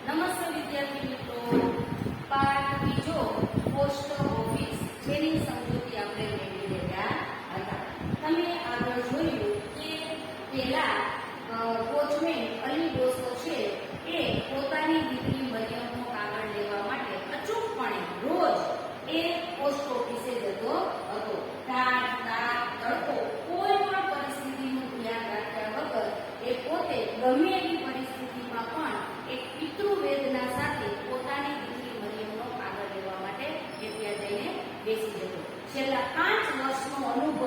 નમસ્તે વિદ્યાર્થી મિત્રો, પાઠ બીજો પોસ્ટ ઓફિસ જેની સમજૂતી આપણે મેળવી રહ્યા હતા. તમે આગળ જોયું કે પહેલા વોચમેન અલી ડોસો છે એ પોતાની દીકરી મરિયમનો કાગળ લેવા માટે અચૂકપણે રોજ એ પોસ્ટ ઓફિસે જતો હતો. ટાઢ તાપ તડકો કોઈ પણ પરિસ્થિતિનું ધ્યાન રાખ્યા વગર એ પોતે ગમે એવી પરિસ્થિતિમાં પણ એક પિતૃવેદના સાથે પોતાની દીકરી મરિયમનો કાગળ લેવા માટે એ ત્યાં જઈને બેસી જતો. છેલ્લા 5 વર્ષનો અનુભવ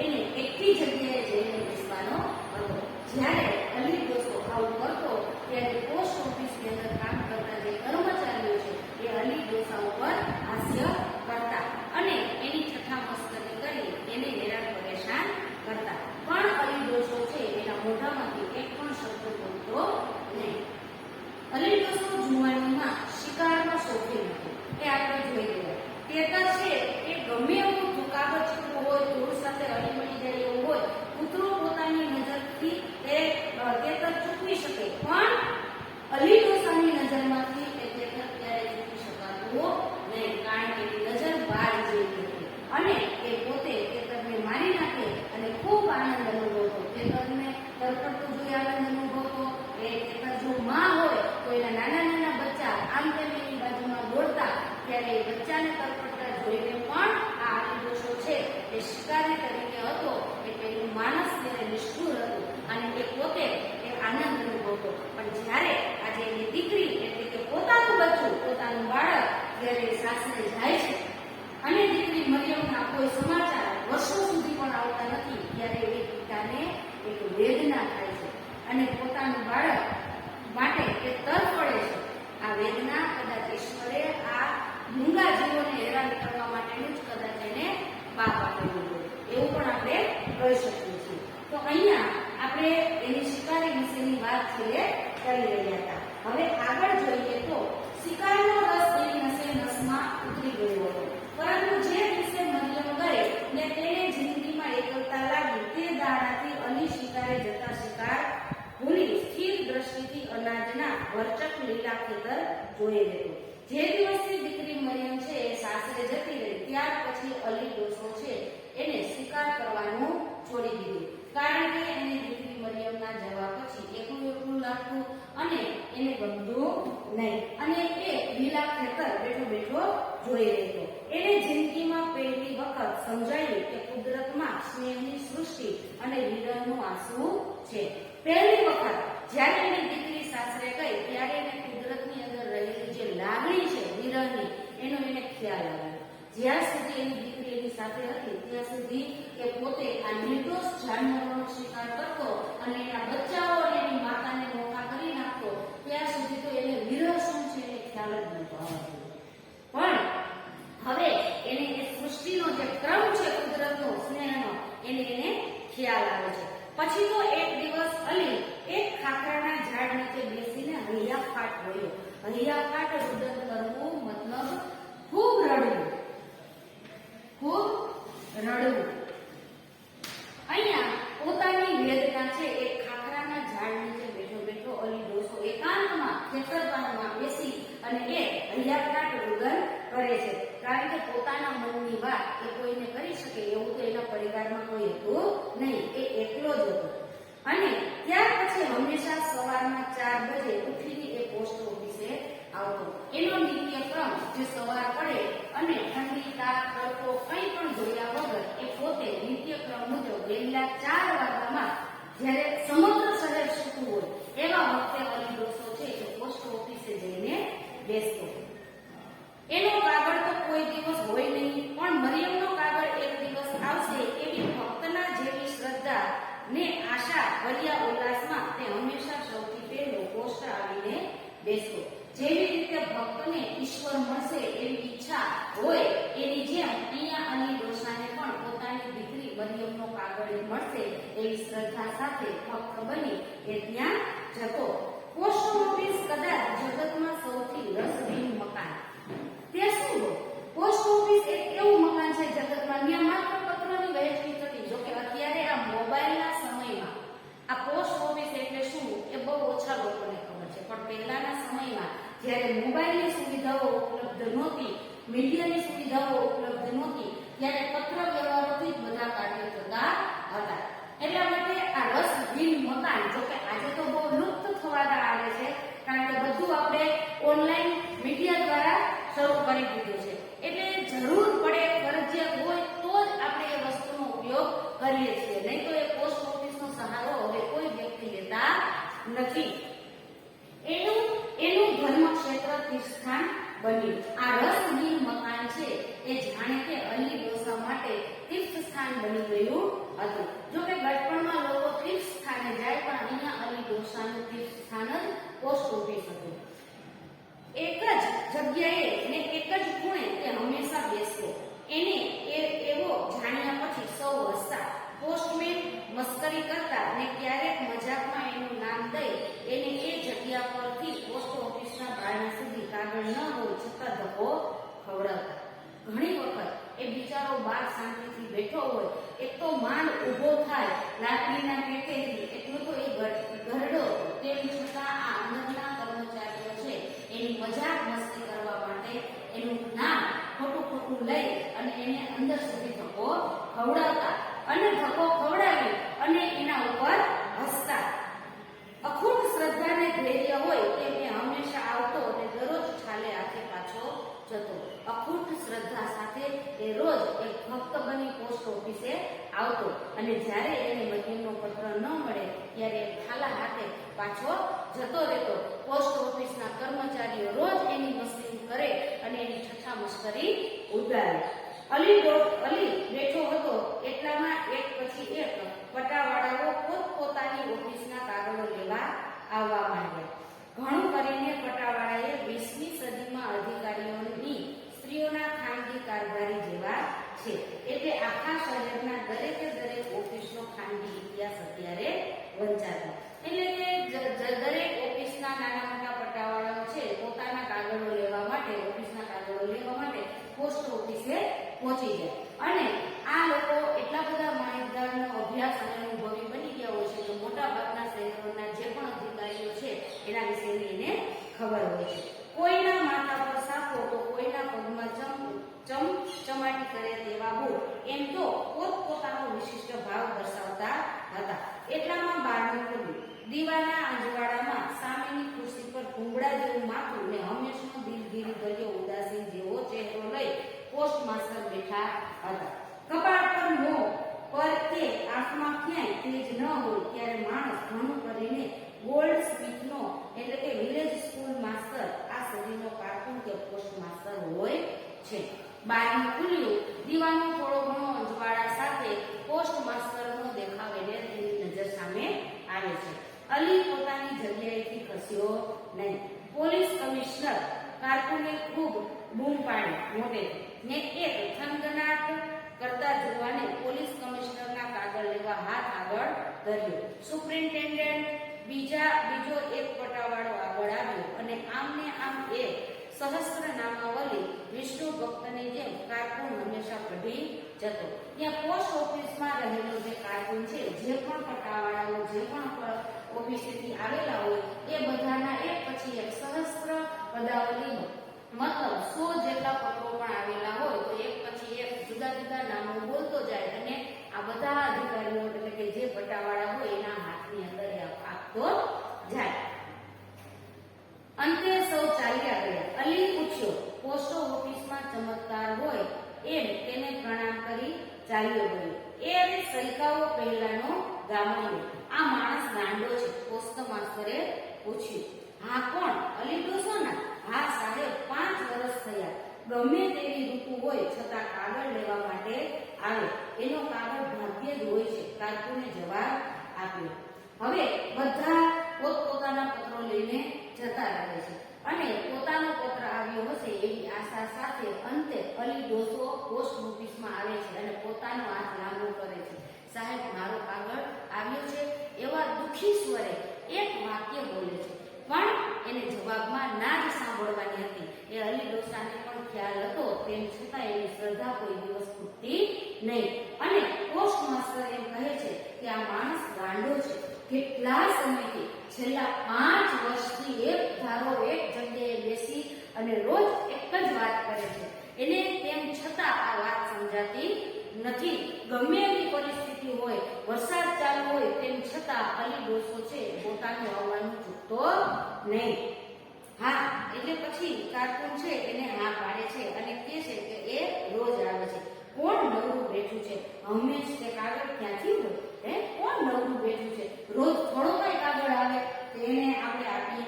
એને એકથી જગ્યાએ જઈને બેસવાનો હતો. જ્યારે અલી ડોસો આવું કરતો ત્યારે પોસ્ટ ઓફિસની અંદર કામ કરતા જે કર્મચારીઓ છે એ અલી ડોસા ઉપર હાસ્ય કરતા અને એની ઠઠ્ઠા મસ્કરી કરી એને હેરાન પરેશાન કરતા. પણ અલી ડોસો છે એના મોઢામાંથી એક પણ શબ્દ બોલતો નહીં. અલી ડોસો જુવાનીમાં શિકારનો શોખીન હતો, એ આપણે જોઈ ગયા. તેતર છે એ ગમે એવું ધોકાબત જેવું હોય, ધૂળ સાથે હળીમળી જાય એવું હોય, કૂતરો પોતાની નજરથી એ તેતર ચૂકવી શકે, પણ અલી ડોસાની નજરમાંથી એ તેતર ક્યારેય ચૂકવી શકાતું નહીં, કારણ કે એની નજર બહાર જેવી હતી અને એ પોતે તેતરને મારી નાખે અને ખૂબ આનંદ અનુભવતો. તેતરને તરફડતું જોઈ આનંદ અનુભવતો. એ તેતર જો માં હોય તો એના નાના નાના બચ્ચા આમ તેમ એની બાજુમાં દોડતા, ત્યારે એ બચ્ચાને તરફડતા જોઈને પણ આ અલી ડોસો છે એ શિકારી તરીકે હતો એટલે એનું માનસ ત્યારે નિષ્ઠુર હતું અને એ પોતે એ આનંદ અનુભવતો. પણ જ્યારે આજે એની દીકરી એટલે કે પોતાનું બચ્ચું, પોતાનું બાળક જ્યારે સાસરે જાય છે અને દીકરી મરિયમના કોઈ સમાચાર વર્ષો સુધી પણ આવતા નથી, ત્યારે એ પિતાને એક વેદના થાય છે અને પોતાનું બાળક માટે એ તરફડે છે. આ વેદના કદાચ ઈશ્વરે આ મૂંગા જીવોને હેરાન કરવા માટેનું જ કદાચ એને પાપ આપેલું હોય એવું પણ આપણે કહી શકીએ છીએ. તો અહીંયા આપણે એની શિકારી વિશેની વાત છે એ કરી રહ્યા હતા. હવે આગળ જોઈએ તો શિકારનો રસ એની નસે નસમાં ઉતરી ગયો હતો, પરંતુ જે દિવસે મરિયમ ગઈ ને તેને જિંદગીમાં એકલતા લાગી તે દાડાથી અલી શિકારે જતા શિકાર ભૂલી સ્થિર દ્રષ્ટિથી અનાજના વરચક લીલા ખેતર જોઈ રહેતો. જે દિવસથી દીકરી મરિયમ છે એ સાસરે જતી રહી ત્યાર પછી અલી ડોસો છે એને શિકાર કરવાનું છોડી દીધું, કારણ કે એને દીકરી મરિયમના જવા પછી એકલું એકલું લાગતું અને એને ગમતું નહીં અને એ લીલા ખેતર બેઠો બેઠો જોઈ રહેતો. એને જિંદગીમાં પહેલી વખત સમજાયું કે કુદરતમાં સ્નેહની સૃષ્ટિ અને હિરણનું આંસુ છે. પહેલી વખત જ્યારે એની દીકરી સાસરે ગઈ ત્યારે એને કુદરતની અંદર રહેલી જે લાગણી છે હિરણની એનો એને ખ્યાલ આવ્યો. જ્યાં સુધી એની દીકરી એની સાથે હતી ત્યાં સુધી એ પોતે આ નિર્દોષ જાનવરોનો શિકાર કરતો અને એના બચ્ચાઓ અને એની માતાને મોટા કરી નાખતો, ત્યાં સુધી તો એને વિરહ શું છે એને ખ્યાલ જ નહોતો આવતો. પણ હવે એને એ સૃષ્ટિનો જે ક્રમ છે કુદરતનો સ્નેહનો એને ખ્યાલ આવે છે. પછી તો એક દિવસ અલી એક ખાખરાના ઝાડ નીચે બેસીને હૈયાફાટ બોલ્યો. હૈયાફાટ રુદન કરવું મતલબ ખૂબ રડવું, ખૂબ રડવું. અહીંયા પોતાની વેદના છે એ ખાખરાના ઝાડ નીચે બેઠો બેઠો અલી ડોસો એકાંતમાં ખેતરપાળમાં બેસી અને એ હૈયાફાટ રુદન કરે છે, કારણ કે પોતાના મનની વાત એ કોઈને કરી શકે એવું તો એના પરિવારમાં કોઈ હતું નહીં, એ એકલો જ હતો. અને ત્યાર પછી હંમેશા સવારના 4 વાગે ઉઠીને એ પોસ્ટ ઓફિસે આવતો. એનો નિત્યક્રમ જે સવાર પડે અને ઠંડી તાપ તડકો કંઈ પણ જોયા વગર એ પોતે નિત્યક્રમ મુજબ વહેલા 4 વાગ્યામાં જ્યારે સમગ્ર શહેર સૂતું હોય એવા વખતે અલી ડોસો છે એ પોસ્ટ ઓફિસે જઈને બેસતો. એનો કાગળ તો કોઈ દિવસ હોય નહીં, પણ મરિયમનો કાગળ એક દિવસ આવશે એવી ભક્તના જેવી શ્રદ્ધા ને આશા ભર્યા ઉલ્લાસમાં તે હંમેશા સૌથી પહેલો પોસ્ટ આવીને બેસતો. જેવી રીતે ભક્તને ઈશ્વર મળશે એવી ઈચ્છા હોય એની જેમ અહીંયા અલી ડોસાને પણ પોતાની દીકરી મરિયમનો કાગળ મળશે એવી શ્રદ્ધા સાથે ભક્ત બની એ ત્યાં જતો. પોસ્ટ ઓફિસ કદાચ જગતમાં સૌથી રસહીન મકાન. તે શું? પોસ્ટ ઓફિસ એક એવું મકાન છે જગતમાં ત્યાં માત્ર પત્રની વહેંચણી થતી. જોકે અત્યારે આ મોબાઈલના સમયમાં આ પોસ્ટ ઓફિસ એટલે શું એ બહુ ઓછા લોકોને ખબર છે, પણ પહેલાના સમય સમયમાં જ્યારે મોબાઈલની સુવિધાઓ ઉપલબ્ધ નહોતી, મીડિયાની સુવિધાઓ ઉપલબ્ધ નહોતી, ત્યારે પત્ર વ્યવહારોથી જ બધા કાર્યો થતા હતા. એટલા માટે આ રસહીન મકાન, જો કે આજે તો બહુ લુપ્ત થવાના આવે છે, કારણ કે બધું આપણે ઓનલાઈન મીડિયા દ્વારા શરૂ કરી દીધું છે. એટલે જરૂર પડે, ફરજિયાત હોય તો જ આપણે એ વસ્તુનો ઉપયોગ કરીએ છીએ, નહીં તો એ પોસ્ટ ઓફિસનો સહારો હવે કોઈ વ્યક્તિ લેતા નથી. એનું ધર્મક્ષેત્ર તીર્થસ્થાન બન્યું. આ રસહીન મકાન છે એ જાણે કે અલી ડોસા માટે તીર્થસ્થાન બની ગયું હતું. જો કે બચપણમાં લોકો તીર્થસ્થાને જાય, પણ અહીંયા અલી ડોસાનું તીર્થસ્થાન જ પોસ્ટ ઓફિસ હતું. એક જ જગ્યાએ ને એક જ ખૂણે તે હંમેશા બેસતો. એને એવો જાણ્યા પછી સૌ હસતા. પોસ્ટમેન મસ્કરી કરતા અને ક્યારેક મજાકમાં એનું નામ દઈ એને એ જગ્યા પરથી પોસ્ટ ઓફિસના બારણા સુધી કાગળ ન હોય છતાં ધક્કો ખવડાવતા. ઘણી વખત એ બિચારો બહાર શાંતિથી બેઠો હોય, એક તો માંડ ઊભો થાય લાકડીના ટેકેથી, એટલું તો એ ઘરડો, તેમ છતાં આ અંદરના કર્મચારીઓ છે એની મજાક મસ્તી કરવા માટે એનું નામ ખોટું લઈ અને એને અંદર સુધી ધક્કો ખવડાવતા અને ધક્કો ખવડાવી અને એના ઉપર હસતા. અખૂટ શ્રદ્ધાને ધૈર્ય હોય તેમ એ હંમેશા આવતો અને દરરોજ છાલે હાથે પાછો જતો. અખૂટ શ્રદ્ધા સાથે એ રોજ એક ભક્ત બની પોસ્ટ ઓફિસે આવતો અને જ્યારે એને મહિનો પત્ર ન મળે ત્યારે ખાલા હાથે પાછો જતો રહેતો. પોસ્ટ ઓફિસના કર્મચારીઓ રોજ એની મસ્તી કરે અને એની ઠઠ્ઠા મસ્કરી ઉડાડે. અલી બેઠો હતો એટલામાં એક પછી એક પટાવાળાઓ પોતપોતાની ઓફિસના કાગળો લેવા આવવા માંડ્યા. ઘણું કરીને પટાવાળાએ 20મી સદીમાં અધિકારીઓની સ્ત્રીઓના ખાનગી કારભારી જેવા છે. એટલે આખા શહેરના દરેક ઓફિસનો ખાનગી ઇતિહાસ અત્યારે વંચાતો. એટલે કે દરેક ઓફિસના નાના મોટા પટાવાળાઓ છે પોતાના કાગળો લેવા માટે, ઓફિસના કાગળો લેવા માટે પોસ્ટ ઓફિસે પહોંચી જાય. અને આ લોકો એટલા બધા માહિતગારનો અભ્યાસ અને અનુભવી બની ગયા હોય છે કે મોટા ભાગના શહેરોના જે પણ અધિકારીઓ છે એના વિશેની એને ખબર હોય છે. કોઈના માથા પર સાફો તો કોઈના પગમાં ચમાટી કરે તેવા બૂટ, એમ તો પોતપોતાનો વિશિષ્ટ ભાવ દર્શાવતા હતા. એટલામાં બારણું ખુલ્યું. દીવાના અંજવાળામાં સામેની ખુરશી પર ભૂંગળા જેવું માથું ને હંમેશનો દિલગીરી ભર્યો ઉદાસીન જેવો ચહેરો લઈ પોસ્ટ માસ્ટર બેઠા હતા. કપાળ પર મોં પર કે આંખમાં ક્યાંય તેજ ન હોય ત્યારે માણસ ઘણું કરીને ગોલ્ડ સ્મિથનો એટલે કે વિલેજ સ્કૂલ માસ્ટર, આ સદીનો કાર્ટૂન કે પોસ્ટ માસ્ટર હોય છે. બારણું ખુલ્યું. દીવાનો થોડો ઘણો અંજવાળા સાથે પોસ્ટ માસ્ટરનો દેખાવ એને તેની નજર સામે આવે છે. અલી પોતાની જગ્યાએથી ખસ્યો નહીં. પોલીસ કમિશનર કાર્કુને ખૂબ બૂમ પાડી મોટે ને એક થનગનાટ કરતા જોવાને પોલીસ કમિશનરના કાગળ લેવા હાથ આગળ ધર્યો. સુપ્રિન્ટેન્ડન્ટ બીજો એક પટાવાળો આગળ આવ્યો અને આમને આમ એક સહસ્ત્ર નામાવલી વિષ્ણુ ભક્તની જેમ કાર્કુન હંમેશા કઢી જતો. ત્યાં પોસ્ટ ઓફિસમાં રહેલો જે કાર્કુન છે, જે પણ પટાવાળાઓ જે પણ ઓફિસેથી આવેલા હોય એ બધાના એક પછી એક સહસ્ત્ર પદાવલી, મતલબ 100 જેટલા પત્રો પણ આવેલા હોય તો એક પછી એક જુદા જુદા નામો બોલતો જાય અને આ બધા અધિકારીઓ એટલે કે જે પટાવાળા હોય એના હાથની અંદર આપતો જાય. અંતે સૌ ચાલ્યા ગયા. અલી પૂછ્યો, પોસ્ટ ઓફિસમાં ચમત્કાર હોય એમ તેને પ્રણામ કરી ચાલ્યો ગયો. એ સૈકાઓ પહેલાનો ગામડીઓ. આ માણસ ગાંડો છે? પોસ્ટ માસ્ટરે પૂછ્યું. હા, કોણ? અલી ડોસાના? હા સાહેબ, 5 વર્ષ થયા. ગમે તેવી ઋતુ હોય છતાં કાગળ લેવા માટે આવે. એનો કાગળ ભાગ્યે જ હોય છે, કાર્કુને જવાબ આપ્યો. હવે બધા પોતપોતાના પત્રો લઈને જતા રહે છે અને પોતાનો પત્ર આવ્યો હશે એવી આશા સાથે અંતે અલી ડોસો પોસ્ટ ઓફિસમાં આવે છે અને પોતાનો હાથ લાંબો કરે છે. સાહેબ, મારો કાગળ આવ્યો છે. એવા દુઃખી સ્વરે એક વાક્ય બોલે છે, પણ એને જવાબમાં ના જ સાંભળવાની હતી. એ અલી ડોસાને પણ ખ્યાલ હતો, તેમ છતાં એની શ્રદ્ધા કોઈ દિવસ તૂટતી નહીં. અને પોસ્ટ માસ્ટર એમ કહે છે કે આ માણસ ગાંડો છે. કેટલા સમયથી, છેલ્લા 5 વર્ષથી એક ધારો એક અને રોજ એક જ વાત કરે છે. એને તેમ છતાં આ વાત સમજાતી નથી. ગમે એવી પરિસ્થિતિ હોય, વરસાદ ચાલુ હોય, તેમ છતાં અલી ડોસો છે પોતાનું આવવાનું ચૂકતો નહીં. હા, એટલે પછી કાર્ટૂન છે એને હા પાડે છે અને કહે છે કે એ રોજ આવે છે. કોણ નવરું બેઠું છે? હંમેશ તે કાગળ ક્યાંથી હોય? કોણ નવરું બેઠું છે? રોજ થોડો કઈ કાગળ આવે તો એને આપણે આપીએ.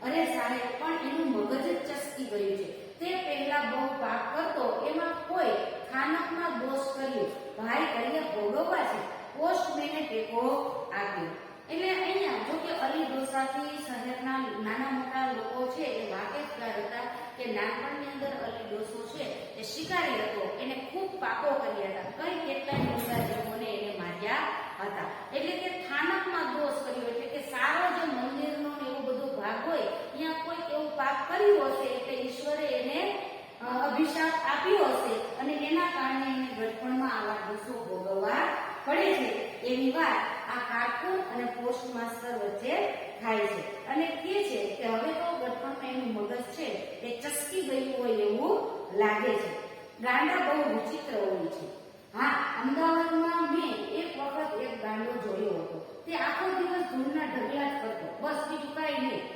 અરે સાહેબ, પણ એનું મગજ જ ચસકી ગયું છે. તે પહેલા બહુ પાપ કરતો, એમાં કોઈ ખાનકમાં દોષ કર્યો. ભાઈ કરીએ ભોગવવા છે. પોસ્ટમેને ટેકો આપ્યો. એટલે અહીંયા જો કે અલી ડોસાથી શહેરના નાના મોટા લોકો છે એ વાકેફદાર હતા કે નાનપણની અંદર અલી ડોસો છે એ શિકારી હતો. એને ખૂબ પાપો કર્યા હતા. કેટલાય મુસાફરોને એને માર્યા હતા. એટલે કે થાનકમાં દોષ કર્યો, એટલે કે સારો જે મંદિરનો એવો બધો ભાગ હોય ત્યાં કોઈ એવું પાપ કર્યું હશે એટલે ઈશ્વરે એને અભિશાપ આપ્યો હશે અને એના કારણે એને ગઢપણમાં આવા દોષો ભોગવવા પડે છે. એવી વાત આ કાર્ટૂન અને પોસ્ટ માસ્ટર વચ્ચે થાય છે અને કહે છે કે હવે તો ગઢપણમાં એનું મગજ છે એ ચસકી ગયું હોય એવું લાગે છે. ગાંડા બહુ વિચિત્ર હોય છે. હા, અમદાવાદમાં મેં એક વખત એક ગાંડો જોયો હતો. તે આખો દિવસ ધૂળના ઢગલા જ કરતો, બસ બીજું કાંઈ નહીં.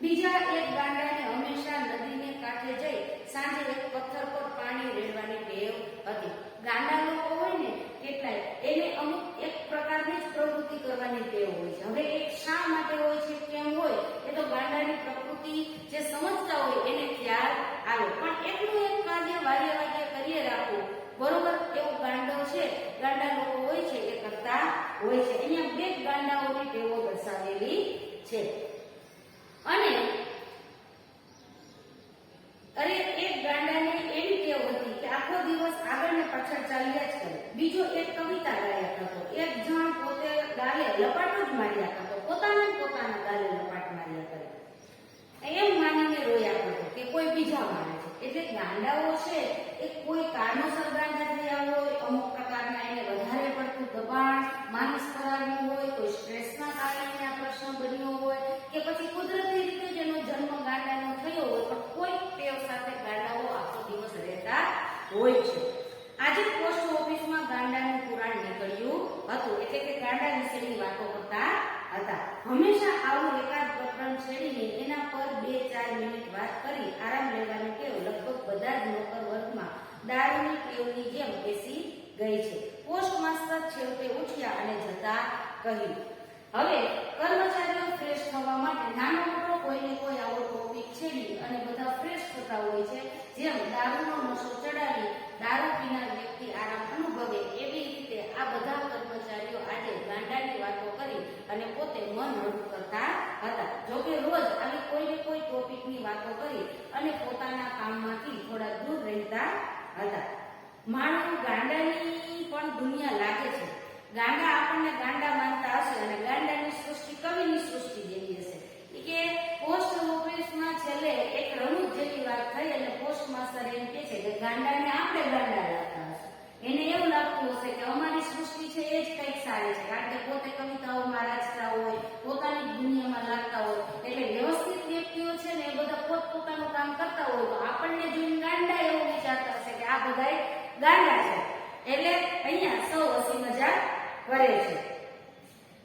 બીજા એક ગાંડાને હંમેશા નદીને કાંઠે જઈ સાંજે એક પથ્થર પર પાણી રેડવાની ટેવ હતી. ગાંડા લોકો હોય ને કેટલાય, એને અમુક એક પ્રકારની જ પ્રવૃત્તિ કરવાની ટેવ હોય છે. હવે એક શા માટે હોય છે, કેમ હોય, એ તો ગાંડાની પ્રકૃતિ જે સમજતા હોય એને ખ્યાલ આવે. પણ એટલું એક કાર્ય વાર્ય કરીએ રાખવું બરોબર, એવું ગાંડો છે, ગાંડા લોકો હોય છે એ કરતા હોય છે. અહીંયા બે ગાંડાઓની ટેવો દર્શાવેલી છે. અને અરે એક ગાંડાને એવી ટેવ હતી કે આખો દિવસ આગળ ને પાછળ ચાલ્યા જ કરે. બીજો એક કવિતા ગાયા કરતો. એક જણ પોતે ગાલે લપાટો જ માર્યા કરતો, પોતાના ગાલે લપાટ માર્યા કરે. એમ માનીને રોયા કરતો કે કોઈ બીજા મારે છે. એટલે ગાંડાઓ છે એ કોઈ કારણોસર ગાંડા થયા હોય, અમુક પ્રકારના એને વધારે પડતું દબાણ માનસ કરાવ્યું હોય, કોઈ સ્ટ્રેસના કારણે આ પ્રશ્ન બન્યો હોય કે પછી કુદરતી રીતે જેનો જન્મ ગાંડાનો થયો હોય, પણ કોઈ ટેવ સાથે ગાંડાઓ આખો દિવસ રહેતા હોય છે. આજે પોસ્ટ ઓફિસમાં ગાંડાનું પુરાણ નીકળ્યું હતું, એટલે કે ગાંડા વિશેની વાતો કરતા હતા. હંમેશા આવું એકાદ પ્રકરણ છેડીને એના પર 2-4 મિનિટ વાત કરી આરામ લેવાની ટેવ લગભગ બધા જ નોકર વર્ગમાં દારૂની ટેવની જેમ બેસી ગઈ છે. પોસ્ટ માસ્ટર છેવટે ઉઠ્યા અને જતા કહ્યું, હવે કર્મચારીઓ ફ્રેશ થવા માટે નાનો મોટો કોઈને કોઈ આવો ટોપિક છેડી અને બધા ફ્રેશ થતા હોય છે. જેમ દારૂનો નશો ચડાવી દારૂ પીનાર વ્યક્તિ આરામ અનુભવે, એવી રીતે આ બધા કર્મચારીઓ આજે ગાંડાની વાતો કરી અને પોતે મન હળવું કરતા હતા. જોકે રોજ આવી કોઈને કોઈ ટોપિકની વાતો કરી અને પોતાના કામમાંથી થોડા દૂર રહેતા હતા. માણસ ગાંડાની પણ દુનિયા લાગે છે. ગાંડા આપણને ગાંડા માનતા હશે અને ગાંડાની સૃષ્ટિ કવિની સૃષ્ટિ જેવી હશે. કે પોસ્ટ ઓફિસમાં છેલ્લે એક રમૂજ જેવી વાત થઈ અને પોસ્ટ માસ્ટર એમ કહે છે કે ગાંડાને આપણે ગાંડા લાગતા હશે. એને એવું લાગતું હશે કે અમારી સૃષ્ટિ છે એ જ કંઈક સારી છે, કારણ કે પોતે કવિતાઓમાં રાજતા હોય, પોતાની દુનિયામાં લાગતા હોય. એટલે વ્યવસ્થિત વ્યક્તિઓ છે ને એ બધા પોતપોતાનું કામ કરતા હોય તો આપણને જોઈને ગાંડા એવું વિચારતા હશે કે આ બધા ગાંડા છે. એટલે અહીંયા સૌ હસી મજાક કરે છે.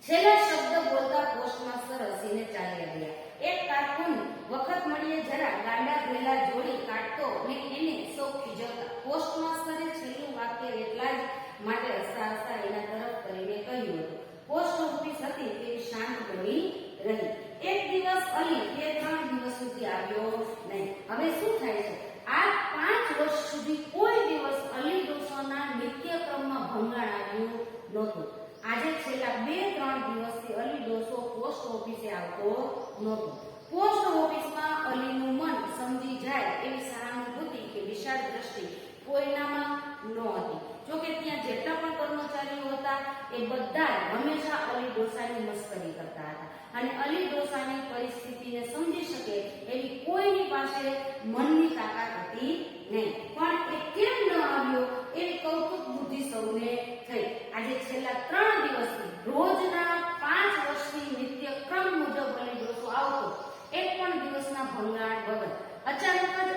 છેલ્લા શબ્દ બોલતા પોસ્ટ માસ્ટર હસીને ચાલ્યા ગયા. એક કાર્ટૂન વખત મળીએ જરા ગાંડા ભેલા જોડી કાઢતો ને એને સૌ ખીજવતા. પોસ્ટ માસ્ટરે છેલ્લું વાક્ય એટલા જ માટે હસતા હસતા એના તરફ કરીને કહ્યું હતું. પોસ્ટ ઓફિસ હતી તેવી શાંત બની રહી. એક દિવસ અલી 2-3 દિવસ સુધી આવ્યો નહીં. હવે શું થાય છે, આ 5 વર્ષ સુધી કોઈ દિવસ અલી ડોસોના નિત્યક્રમમાં ભંગાણ આવ્યું નહોતું. આજે છેલ્લા 2-3 દિવસથી અલી ડોસો પોસ્ટ ઓફિસે આવતો નહોતો. પોસ્ટ ઓફિસમાં અલીનું મન સમજી જાય એવી સહાનુભૂતિ કે વિશાળ દ્રષ્ટિ કોઈનામાં નહોતી. જોકે ત્યાં જેટલા પણ કર્મચારીઓ હતા એ બધા હંમેશા અલી ડોસાની મસ્કરી કરતા હતા અને અલી ડોસાની પરિસ્થિતિને સમજી શકે એવી કોઈની પાસે મનની તાકાત હતી નહીં. પણ એ કેમ ન આવ્યો એવી કૌતુક બુદ્ધિ સૌને થઈ. આજે છેલ્લા 3 દિવસથી રોજના 5 વર્ષની નિત્યક્રમ મુજબ અલી ડોસો આવતો, એક પણ દિવસના ભંગાણ વગર. અચાનક જ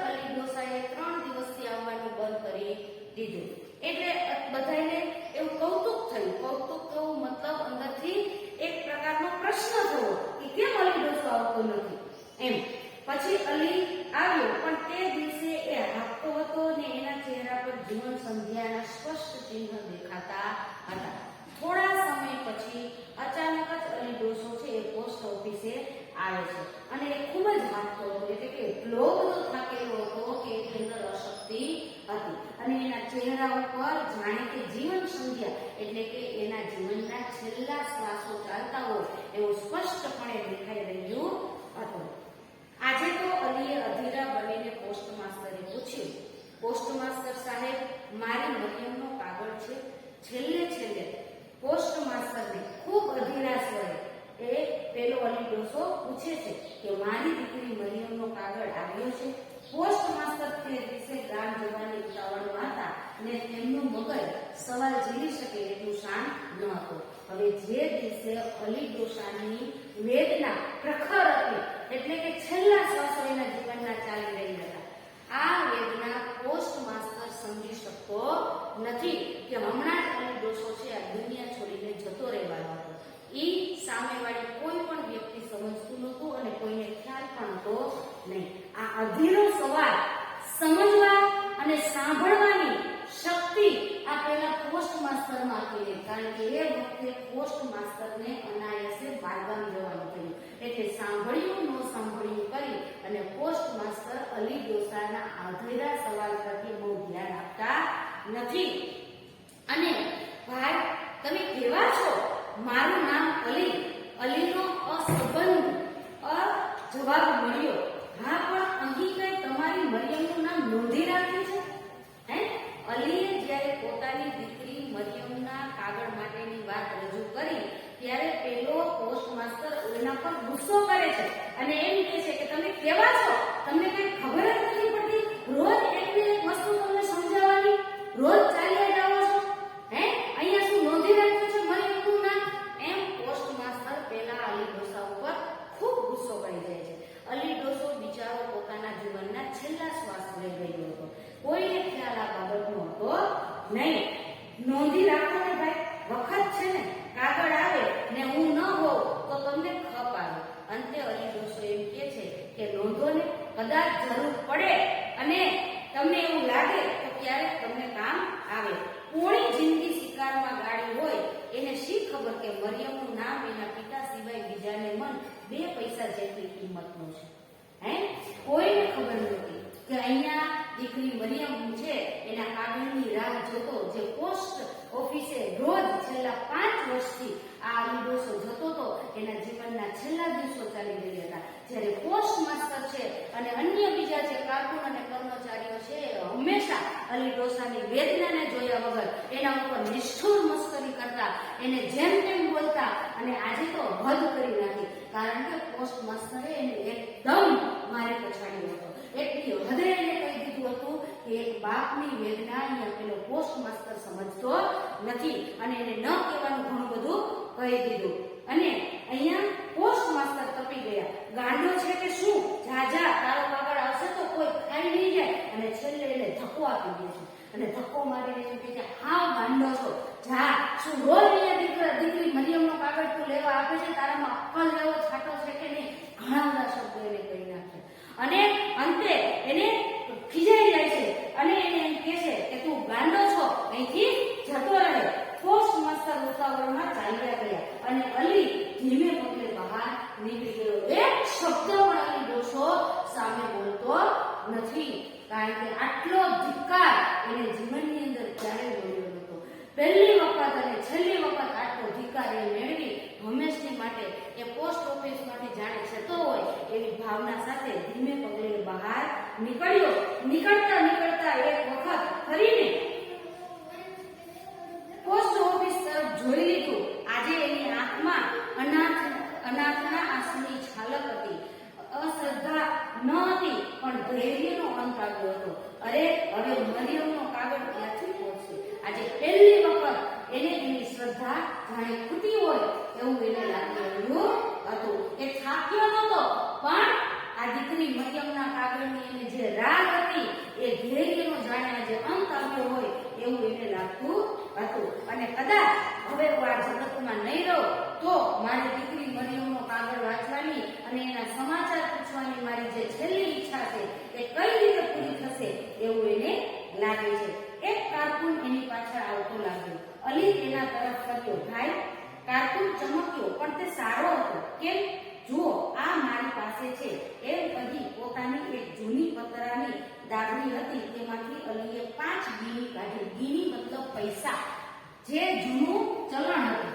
બધાને એવું કૌતુક થયું. કૌતુક થવું મતલબ અંદરથી એક પ્રકારનો પ્રશ્ન થયો કે કેમ અલી ડોસો આવતો નથી એમ. પછી અલી આવ્યો, પણ તે દિવસે એ હાંફતો હતો ને એના ચહેરા પર જીવન સંધ્યાના સ્પષ્ટ ચિહ્ન દેખાતા હતા. થોડા સમય પછી અચાનક જ અલી ડોસો છે એ પોસ્ટ ઓફિસે આવે છે અને એ ખૂબ જ હાંફતો હતો, એટલે કે એટલો બધો થાકેલો હતો કે એની અંદર અશક્તિ હતી અને એના ચહેરા ઉપર જાણે કે જીવન સંધ્યા એટલે કે એના જીવનના છેલ્લા શ્વાસો ચાલતા હોય એવું સ્પષ્ટપણે દેખાઈ રહ્યું હતું. આજે તો અલીએ અધીરા બનીને પોસ્ટ માસ્ટરે પૂછ્યું, પોસ્ટમાસ્ટર સાહેબ, મારી મરિયમનો કાગળ છે. છેલ્લે પોસ્ટ માસ્ટરને ખૂબ અધીરા સ્વરે એ પેલો અલી ડોસો પૂછે છે કે મારી દીકરી મરિયમનો કાગળ આવ્યો છે. પોસ્ટ માસ્ટર તે દિવસે ગામ જવાની ઉતાવળમાં હતા અને તેમનું મગજ સવાલ ઝીલી શકે એટલું શાંત ન હતું. હવે જે દિવસે અલી ડોસાની વેદના પ્રખર હતી, એટલે કે છેલ્લા શ્વાસો એના જીવનના ચાલી રહી હતા, આ વેદના પોસ્ટ માસ્ટર સમજી શકતો નથી કે હમણાં જ અલી ડોસો છે આ દુનિયા છોડીને જતો રહેવાનો હતો. ઈ સામેવાળી કોઈ પણ વ્યક્તિ સમજતું નહોતું અને કોઈને ખ્યાલ પણ હતો નહીં. આ અધીરો સવાલ સમજવા અને સાંભળવાની શક્તિ આ પહેલા પોસ્ટ માસ્ટરમાં હતી, કારણ કે એ વખતે પોસ્ટ માસ્ટરને અનાયાસે બહારગામ જવાનું થયું, એટલે સાંભળ્યું ન સાંભળ્યું કરી અને પોસ્ટ માસ્ટર અલી ડોસાના અધીરા સવાલ પ્રત્યે બહુ ધ્યાન આપતા નથી. અને ભાઈ, તમે કેવા છો? મારું નામ અલી. અલીનો અસંબંધ જવાબ મળ્યો. હા, પણ અહીં કઈ તમારી મરિયમનું નામ નોંધી રાખ્યું છે? હે? અલીએ જ્યારે પોતાની દીકરી મરિયમના કાગળ માટેની વાત રજૂ કરી ત્યારે પેલો પોસ્ટ માસ્ટર એના પર ગુસ્સો કરે છે અને એમ કહે છે કે તમે કેવા છો? તમને કઈ ખબર જ નથી પડતી? રોજ એકને એક વસ્તુ તમને સમજાવવાની, રોજ ચાલ્યા જાઓ છો. હે? અહીંયા શું નોંધી રાખ્યું છે મરિયમનું નામ? એમ પોસ્ટ માસ્ટર પેલા અલી ડોસા ઉપર ખૂબ ગુસ્સો કરી જાય છે. અલી ડોસો બિચારો પોતાના જીવનના છેલ્લા શ્વાસ લઈ રહ્યો હતો. કોઈને ખ્યાલ આ બાબતનો હતો નહીં. નોંધી રાખો ને ભાઈ, વખત છે ને, કાગળ આવે ને હું ન હોઉં તો તમને ખપ આવે. અંતે અલી ડોસો એમ કહે છે કે નોંધો ને, કદાચ જરૂર પડે અને તમને એવું લાગે તો ક્યારેક તમને કામ આવે. પૂરી જિંદગી શિકારમાં ગાડી હોય એને શી ખબર કે મરિયમનું નામ એના પિતા સિવાય બીજાને મન 2 પૈસા જેટલી કિંમતનું છે. હે? કોઈને ખબર નથી કે અહીંયા દીકરી મરિયમ છે એના કાગળની રાહ જોતો, જે પોસ્ટ ઓફિસે રોજ છેલ્લા 5 વર્ષથી આ અલી ડોસો જતો હતો, એના જીવનના છેલ્લા દિવસો ચાલી રહ્યા હતા. જ્યારે પોસ્ટ માસ્ટર છે અને અન્ય બીજા જે કારકુન અને કર્મચારીઓ છે હંમેશા અલી ડોસાની વેદનાને જોયા વગર એના ઉપર નિષ્ઠુર મસ્કરી કરતા, એને જેમ તેમ બોલતા અને આજે તો હદ કરી નાખી, કારણ કે પોસ્ટ માસ્ટરે એને એકદમ મારી પછાડ્યો હતો. એટલી હદે એને કહી દીધું હતું કે એક બાપની વેદના અહીંયા પેલો પોસ્ટ માસ્ટર સમજતો નથી અને એને ન કહેવાનું ઘણું બધું કહી દીધું. અને અહીંયા પોસ્ટ માસ્ટર તપી ગયા. ગાંડો છે કે શું? જા તારો કાગળ આવશે તો કોઈ ખાઈ નહીં જાય. અને છેલ્લે એને ધક્કો આપી દે છે અને ધક્કો મારીને એમ કહે છે, હા ગાંડો છો, જા. શું રોજ અહીંયા દીકરી મરિયમનો કાગળ તું લેવા આપે છે? તારામાં અક્કલ લેવો છાંટો છે કે નહીં? ઘણા બધા શબ્દો એને કહી નાખે અને અંતે એને ખીજાઈ જાય છે અને એને એમ કહે છે કે તું ગાંડો છો, અહીંથી જતો રહે. પોસ્ટ માસ્ટર ઉતાવળમાં ચાલ્યા ગયા અને અલી ધીમે પગલે બહાર નીકળી ગયો. એક શબ્દ પણ અલી ડોસો સામે બોલતો નથી, કારણ કે આટલો ધિક્કાર એને જીવનની અંદર ક્યારેય મળ્યો નહોતો. પહેલી વખત અને છેલ્લી વખત આટલો ધિક્કાર એ મેળવી હંમેશની માટે એ પોસ્ટ ઓફિસમાંથી જાણે જતો હોય એવી ભાવના સાથે ધીમે પગલે બહાર નીકળ્યો. નીકળતા એક વખત ફરીને પોસ્ટ ઓફિસ તરફ જોઈ લીધું. આજે એની આંખમાં અનાથના આંસુની છાલક હતી. અશ્રદ્ધા ન હતી, પણ ધૈર્યનો અંત આવ્યો હતો. અરે, હવે મરિયમનો કાગળ ક્યાંથી પહોંચશે? આજે પહેલી વખત એને એની શ્રદ્ધા જાણે ખૂટી હોય એવું એને લાગી રહ્યું હતું. એ થાક્યો નહોતો, પણ આ દીકરી મરિયમના કાગળની એને જે રાહ હતી એ ધૈર્યનો જાણે આજે અંત આવ્યો હોય એવું એને લાગતું હતું. અને કદાચ હવે હું આ જગતમાં નહીં રહું તો મારી દીકરી મરિયમનો કાગળ વાંચવાની અને એના સમાચાર પૂછવાની મારી જે છેલ્લી ઈચ્છા છે એ કઈ રીતે પૂરી થશે એવું એને લાગે છે. એક કાર્ટૂન એની પાછળ આવતો લાગ્યો. અલી તેના તરફ ફર્યો. ભાઈ, કાર્ટૂન ચમક્યો પણ તે સારો હતો. કેમ? જુઓ, આ મારી પાસે છે એમ કહી પોતાની એક જૂની પતરાની દાબડી હતી તેમાંથી અલીએ 5 ગીની કાઢી. ગીની મતલબ પૈસા, જે જૂનું ચલણ હતું.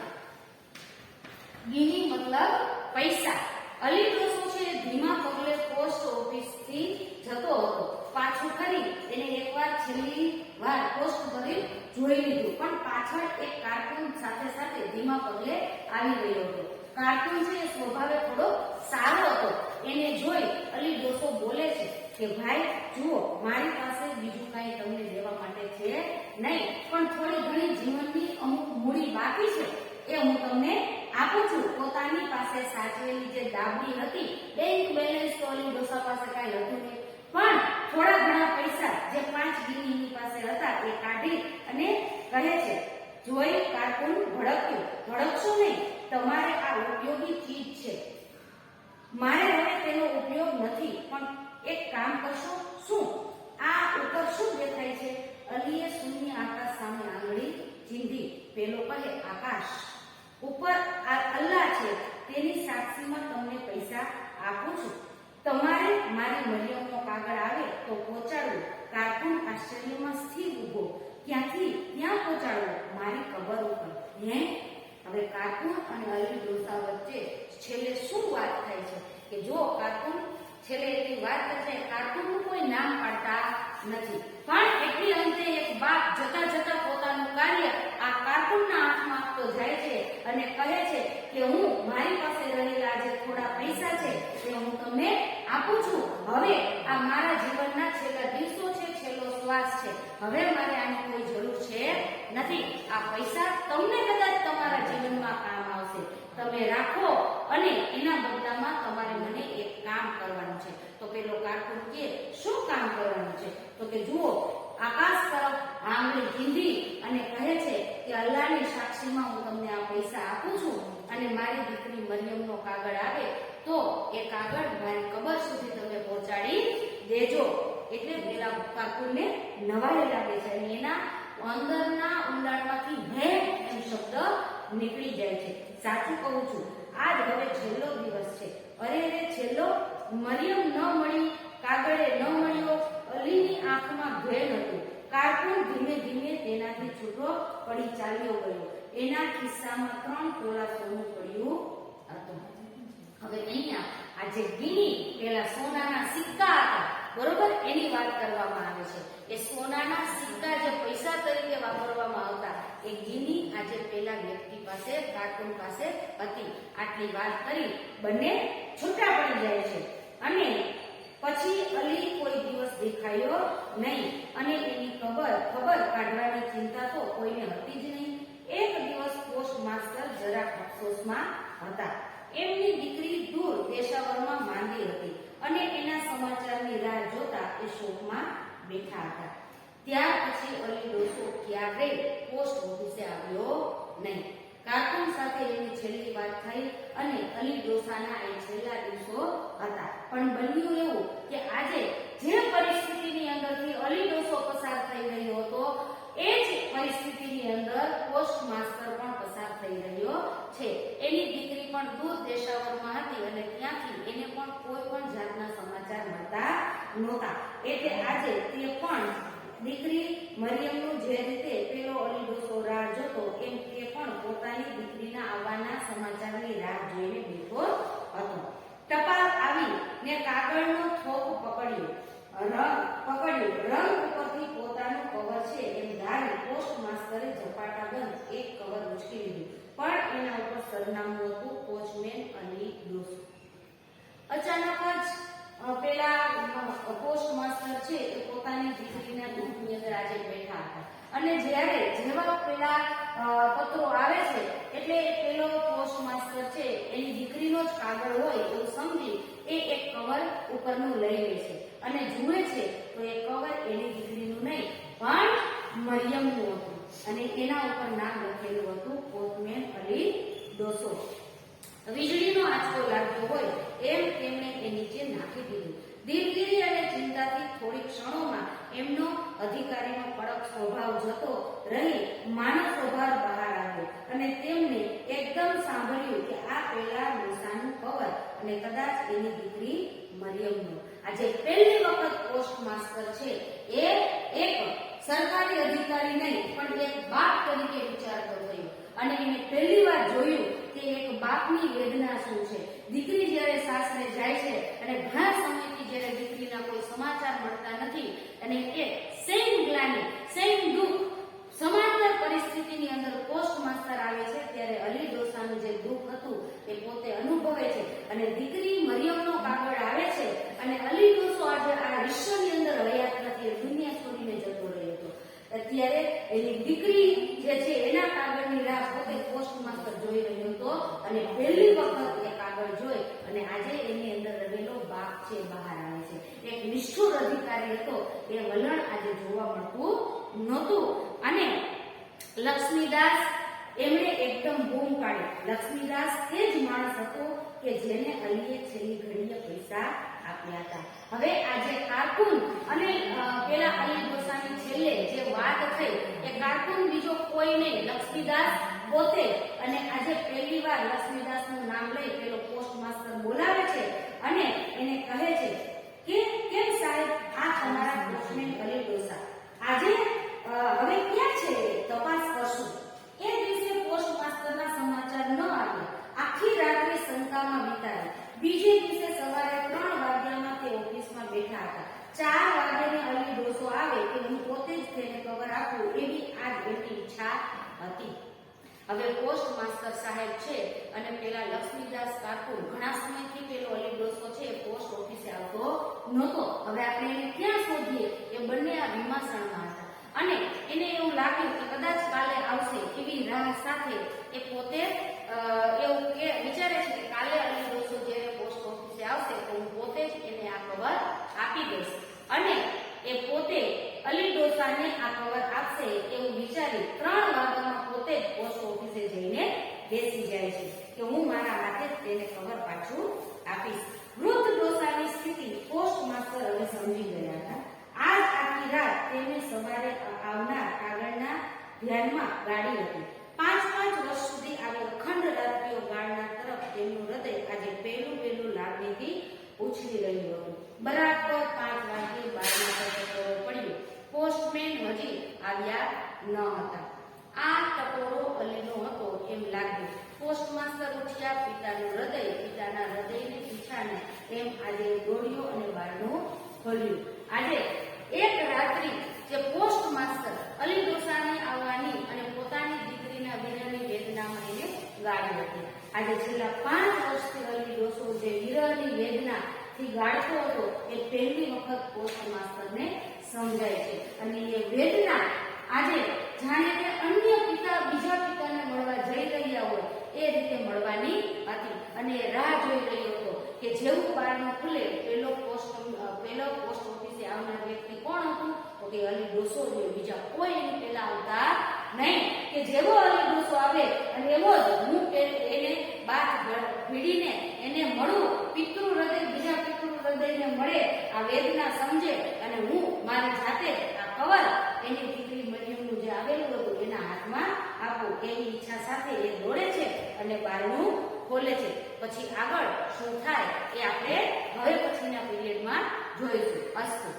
ગીની મતલબ પૈસા. અલી ડોસો છે ધીમા પગલે પોસ્ટ ઓફિસથી જતો હતો. પાછું ફરી તેને એકવાર છેલ્લી વાર પોસ્ટ ભરી જોઈ લીધું, પણ પાછળ એક કાર્ટૂન સાથે સાથે ધીમા પગલે આવી રહ્યો હતો. કાર્ટૂન છે એ સ્વભાવે થોડો સારો હતો. એને જોઈ અલી ડોસો બોલે છે કે ભાઈ જુઓ, મારી પાસે બીજું કાંઈ તમને દેવા માટે છે નહીં, પણ થોડી ઘણી જીવનની અમુક મૂડી બાકી છે એ હું તમને આપું છું. પોતાની પાસે સાચવેલી જે દાબડી હતી, બેંક બેલેન્સ તો અલી ડોસા પાસે કાંઈ હતું નહીં, પણ થોડા ઘણા પૈસા જે 5 ગીની પાસે હતા એ કાઢી અને કહે છે, જોઈ કાર્ટૂન ભડક્યું. ભડકશો નહીં, તમારે આ ઉપયોગી ચીજ છે, મારે હવે તેનો ઉપયોગ નથી, પણ એક કામ કરશો? શું? આ ઉપર શું દેખાય છે? અલીએ શૂન્ય આકાશ સામે આંગળી ચીંધી. પેલો કહે, આકાશ ઉપર આ અલ્લાહ છે, તેની સાક્ષીમાં તમને પૈસા આપું છું. તમારે મારી મરિયમનો કાગળ આવે તો પહોંચાડવું. કાર્ટૂન આશ્ચર્યમાં સ્થિર ઊભો. ક્યાંથી ત્યાં પહોંચાડવો? મારી કબર ઉપર. હે? હવે કાર્ટૂન અને અલી ડોસા વચ્ચે છેલ્લે શું વાત થાય છે કે જો કાર્ટૂન છેલ્લે એટલી વાત છે, કાર્ટૂનનું કોઈ નામ પાડતા નથી, પણ એટલી અંતે એક બાપ જતા જતા પોતાનું કાર્ય આ કાર્ટૂનના હાથમાં આપતો જાય છે અને કહે છે કે હું મારી પાસે રહેલા જે થોડા પૈસા છે તે હું તમને આપું છું. હવે આ મારા જીવનના છેલ્લા દિવસો છે, છેલ્લો શ્વાસ છે, હવે મારે આની કોઈ જરૂર છે નથી. આ પૈસા તમને કદાચ તમારા જીવનમાં કામ આવશે, તમે રાખો અને એના બદલામાં તમારે મને એક કામ કરવાનું છે. તો પેલો કાર્ટૂન કે શું કામ કરવાનું છે? તો કે જુઓ, આકાશ તરફ આંગળી ચીંધી અને કહે છે કે અલ્લાહની સાક્ષીમાં હું તમને આ પૈસા આપું છું અને મારી દીકરી મરિયમનો કાગળ આવે તો એ કાગળ મારી કબર સુધી તમે પહોંચાડી દેજો. એટલે પેલા કાર્ટૂનને નવાઈ લાગે છે અને એના અંદરના ઊંડાણમાંથી હે એમ શબ્દ નીકળી જાય છે. સાચું કહું છું, આજ હવે છેલ્લો દિવસ છે. અરે રે છેલ્લો! મરિયમ ન મળી, કાગળે ન મળ્યો. અલીની આંખમાં ભેલ હતું. કાર્ટૂન ધીમે ધીમે તેનાથી છૂટો પડી ચાલ્યો ગયો. એના ખિસ્સામાં 3 તોલા સોનું પડ્યું હતું. હવે અહીંયા આ જે ગીની પેલા સોનાના સિક્કા હતા, બરોબર, એની વાત કરવામાં આવે છે. એ સોનાના સિક્કા જે પૈસા તરીકે વાપરવામાં આવતા એ ગીની આજે પેલા વ્યક્તિ પાસે, કાર્ટૂન પાસે હતી. આટલી વાત કરી બંને છૂટા પડી જાય છે અને પછી અલી કોઈ દિવસ દેખાયો નહીં અને એની ખબર કાઢવાની ચિંતા તો કોઈને હતી જ નહીં. એક દિવસ પોસ્ટ માસ્ટર જરાક અફસોસમાં હતા. એમની દીકરી દૂર દેશાવરમાં માંદી હતી અને એના સમાચારની રાહ જોતા એ શોકમાં બેઠા હતા. ત્યાર પછી અલી ડોસો ક્યારેય પોસ્ટ ઓફિસે આવ્યો નહીં. કાર્ટૂન સાથે એની છેલ્લી વાત થઈ અને અલી ડોસાના એ છેલ્લા દિવસો હતા. પણ બન્યું એવું કે આજે જે પરિસ્થિતિની અંદરથી અલી ડોસો પસાર થઈ રહ્યો હતો એ જ પરિસ્થિતિની અંદર પોસ્ટ માસ્ટર પણ પસાર થઈ રહ્યો છે. એની દીકરી પણ દૂર દેશાવરમાં હતી અને ત્યાંથી એને પણ કોઈ પણ જાતના સમાચાર મળતા નહોતા. એટલે આજે તે પણ દીકરી મરિયમનું જે રીતે પેલો અલી ડોસો રાહ જોતો એમ તે પણ પોતાની દીકરીના આવવાના સમાચારની રાહ જોઈને બેઠો હતો. ટપાલ આવી ને કાગળનો થોપ પકડ્યો. રંગ ઉપરથી પોતાનું કવર છે એમ ધારી પોસ્ટ માસ્ટરે ઝપાટાબંધ એક કવર ઉચકી લીધું, પણ એના ઉપર સરનામું હતું પોસ્ટમેન અલી ડોસો. અચાનક જ પેલા પોસ્ટ માસ્ટર છે એ પોતાની દીકરીના રૂમની અંદર આજે બેઠા હતા અને જેવા પેલા પત્રો આવે છે એટલે પેલો પોસ્ટ માસ્ટર છે એની દીકરીનો જ કાગળ હોય એવું સમજી એ એક કવર ઉપરનું લઈ લે છે અને જુએ છે તો એ કવર એની દીકરીનું નહીં પણ મરિયમનું હતું અને એના ઉપર નામ લખેલું હતું પોસ્ટમેન અલી ડોસો. વીજળીનો આંચકો લાગ્યો હોય એમ તેમણે એ નીચે નાખી દીધું. દિલગીરી અને ચિંતાથી થોડી ક્ષણોમાં એમનો અધિકારીનો કડક સ્વભાવ જતો રહી માનવ સ્વભાવ બહાર આવ્યો અને તેમને એકદમ સાંભળ્યું કે આ પેલા મૂસાનું કવર અને કદાચ એની દીકરી મરિયમનો. આજે પહેલી વખત પોસ્ટ માસ્ટર છે એ એક સરકારી અધિકારી નહીં પણ એક બાપ તરીકે વિચારતો થયો અને એને પહેલી વાર જોયું કે એક બાપની વેદના શું છે. દીકરી જ્યારે સાસરે જાય છે અને ઘણા સમયથી જ્યારે દીકરીના કોઈ સમાચાર મળતા નથી અને એ સેમ ગ્લાની સેમ દુઃખ સમાંતર પરિસ્થિતિની અંદર પોસ્ટ માસ્ટર આવે છે ત્યારે અલી ડોસાનું જે દુઃખ હતું એ પોતે અનુભવે છે અને દીકરી મરિયમનો કાગળ આવે છે અને અલી ડોસો આજે આ વિશ્વની અંદર હયાત નથી, દુનિયા છોડીને જતો રહ્યો હતો. અત્યારે એની દીકરી જે છે એના કાગળની રાહ પોતે પોસ્ટ માસ્ટર જોઈ રહ્યો હતો અને પહેલી વખત એ કાગળ જોઈ અને આજે એની અંદર રહેલો બાપ છે બહાર આવે છે. એક નિષ્ઠુર અધિકારી હતો એ વલણ આજે જોવા મળતું નહોતું. અને લક્ષ્મીદાસ એમણે એકદમ બૂમ કાઢી. લક્ષ્મીદાસ તે જ માણસ હતો કે જેને અલીએ છેલ્લી ઘડીએ પૈસા આપ્યા હતા. હવે આજે કાર્ટૂન અને પેલા અલી ડોસાની છેલ્લે જે વાત થઈ એ કાર્ટૂન બીજો કોઈ નહીં, લક્ષ્મીદાસ પોતે. અને આજે પહેલી વાર લક્ષ્મીદાસનું નામ લઈ પેલો પોસ્ટ માસ્ટર બોલાવે છે અને એને કહે છે કે કેમ સાહેબ આ તમારા પોસ્ટમેન અલી ડોસા આજે હવે ક્યાં છે, તપાસ કરશું. એ દિવસે પોસ્ટ માસ્ટરના સમાચાર ન આવ્યા. આખી રાત્રે શંકામાં વિતાવી. બીજે દિવસે સવારે 3 વાગ્યામાં તે ઓફિસમાં બેઠા હતા. 4 વાગ્યાને અલી ડોસો આવે કે હું પોતે જ તેને કવર આપું એવી આજ એમની ઈચ્છા હતી. હવે પોસ્ટ માસ્ટર સાહેબ છે અને પેલા લક્ષ્મીદાસ કાર્ટૂન ઘણા સમયથી પેલો અલી ડોસો છે પોસ્ટ ઓફિસે આવતો નહોતો. હવે આપણે એને ક્યાં શોધીએ? એ બંને આ વિમાસણમાં હતા અને એને એવું લાગ્યું કે કદાચ કાલે આવશે એવી રાહ સાથે એ પોતે એવું કે વિચારે છે કે કાલે અલી ડોસો જ્યારે પોસ્ટ ઓફિસે આવશે તો હું પોતે જ એને આ કવર આપી દઈશ. અને એ પોતે અલી ડોસાને આ કવર આપશે એવું વિચારી 3 વાગ્યામાં પોતે જ પોસ્ટ ઓફિસે જઈને બેસી જાય છે કે હું મારા હાથે જ તેને કવર પાછું આપીશ. વૃદ્ધ ડોસાની સ્થિતિ પોસ્ટ માસ્ટર હવે સમજી ગયા હતા. આજ આખી રાત તેમને સવારે આવનાર કાગળના ધ્યાનમાં ગાડી હતી. 5 વર્ષ સુધી આવી અખંડ રાત્રિઓ ગાળના તરફ તેમનું હૃદય આજે પહેલું લાગણીથી ઉછળી રહ્યું હતું. બરાબર 5 વાગ્યે બારના પર ટકોરો પડ્યો. પોસ્ટમેન હજી આવ્યા ન હતા. આ ટકોરો અલીનો હતો એમ લાગ્યું. પોસ્ટ માસ્ટર ઉઠ્યા. પિતાના હૃદયને પીછાને એમ આજે દોડ્યો અને બારણું ખોલ્યું. આજે એક રાત્રિ જે પોસ્ટ માસ્ટર અલી ડોસાને આવવાની અને પોતાની દીકરીના વિરહની વેદનામાં એને ગાળી હતી. આજે છેલ્લા 5 વર્ષથી અલી ડોસો જે વિરહની વેદનાથી ગાળતો હતો એ પહેલી વખત પોસ્ટ માસ્ટરને સમજાય છે અને એ વેદના આજે જાણે કે અન્ય બીજા પિતાને મળવા જઈ રહ્યા હોય એ રીતે મળવાની હતી અને રાહ જોઈ રહ્યો હતો કે જેવું બારણું ખુલે પેલો પોસ્ટ ઓફિસે આવનાર વ્યક્તિ કોણ હતું? તો કે અલી ડોસો જો, બીજા કોઈ એની પહેલા આવતા નહીં. કે જેવો અલી ડોસો આવે અને એવો જ હું એને બાથ ભીડીને એને મળું, બીજા પિતૃ હૃદયને મળે, આ વેદના સમજે અને હું મારી જાતે આ કવર એની દીકરી મરિયમનું જે આવેલું હતું એના હાથમાં આપું એવી ઈચ્છા સાથે એ દોડે છે અને બારણું ખોલે છે. પછી આગળ શું થાય એ આપણે હવે પછીના પીરિયડમાં જોઈશું. અસ્તુ.